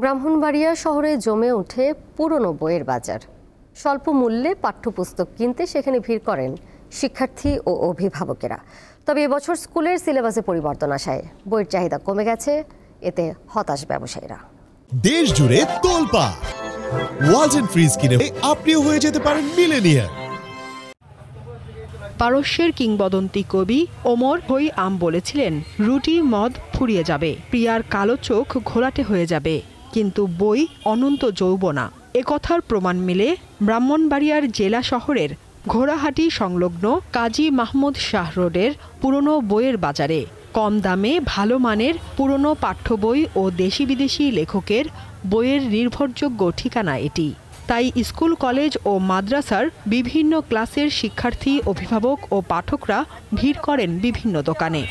ব্রাহ্মণবাড়িয়া শহরে জমে ওঠে পুরনো বইয়ের বাজার। স্বল্প মূল্যে পাঠ্যপুস্তক কিনতে সেখানে ভিড় করেন শিক্ষার্থী ও অভিভাবকেরা। তবে এবছর স্কুলের সিলেবাসে পরিবর্তন আসায় বইয়ের চাহিদা কমে গেছে, এতে হতাশ ব্যবসায়ীরা। দেশ জুড়ে তোলপাড় ওয়ালজ এন্ড ফ্রিজ কিনে আপনিও হয়ে যেতে পারেন মিলেনিয়ার। পারস্যের কিংবদন্তি কবি ওমর খৈয়াম বলেছিলেন, রুটি মদ ফুরিয়ে যাবে, প্রিয়ার কালো চোখ ঘোলাটে হয়ে যাবে, কিন্তু বই অনন্ত যৌবনা। একথার প্রমাণ মিলে ব্রাহ্মণবাড়িয়ার জেলা শহরের ঘোড়াহাটি সংলগ্ন কাজী মাহমুদ শাহ রোডের পুরনো বইয়ের বাজারে। কম দামে ভালো মানের পুরনো পাঠ্য বই ও দেশি বিদেশি লেখকের বইয়ের নির্ভরযোগ্য ঠিকানা এটি। তাই স্কুল, কলেজ ও মাদ্রাসার বিভিন্ন ক্লাসের শিক্ষার্থী, অভিভাবক ও পাঠকরা ভিড় করেন বিভিন্ন দোকানে।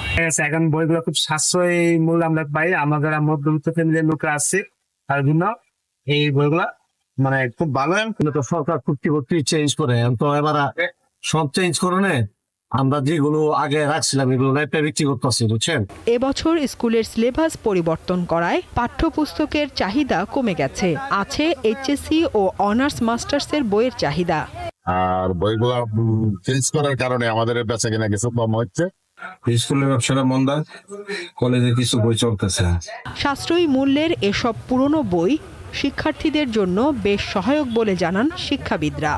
এখন বইগুলো খুব সাশ্রয়ী মূল্য আমরা পাই। আমাদের মধ্যবিত্ত ফ্যামিলির লোকরা আছে, তার জন্য এই বইগুলা মানে খুব ভালো। কিন্তু তো সরকার প্রতি চেঞ্জ করে, তো এবার সব চেঞ্জ করে নেয়। আমরা যেগুলো আগে রাখছিলাম এগুলো বিক্রি করতেছি, বুঝছেন। এবছর স্কুলের সিলেবাস পরিবর্তন করায় পাঠ্যপুস্তকের চাহিদা কমে গেছে। আছে এইচএসসি ও অনার্স মাস্টার্সের বইয়ের চাহিদা। আর বইগুলো চেঞ্জ করার কারণে আমাদের বেচা কেনা কিছু কম হচ্ছে। স্কুলের ব্যবসাটা মন্দা, কলেজে কিছু বই চলতেছে। সাশ্রয়ী মূল্যের এসব পুরনো বই শিক্ষার্থীদের জন্য বেশ সহায়ক বলে জানান শিক্ষাবিদরা।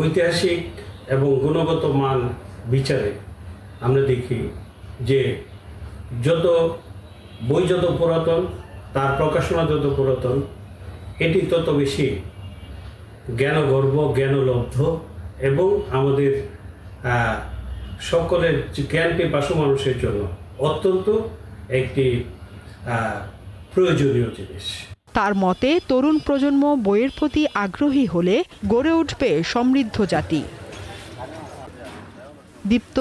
ঐতিহাসিক এবং গুণগত মান বিচারে আমরা দেখি যে যত বই যত পুরাতন, তার প্রকাশনা যত পুরাতন, এটি তত বেশি জ্ঞানগর্ভ, জ্ঞানলব্ধ এবং আমাদের সকলের জ্ঞান পিপাসু মানুষের জন্য অত্যন্ত একটি প্রয়োজনীয় জিনিস। তার মতে, তরুণ প্রজন্ম বইয়ের প্রতি আগ্রহী হলে গড়ে উঠবে সমৃদ্ধ জাতি। দীপ্ত,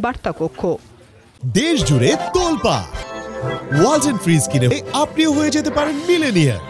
বার্তা কক্ষ। দেশ জুড়ে তোলপাড় ওয়ালজ এন্ড ফ্রিজ কিনে আপনিও হয়ে যেতে পারেন মিলেনিয়ার।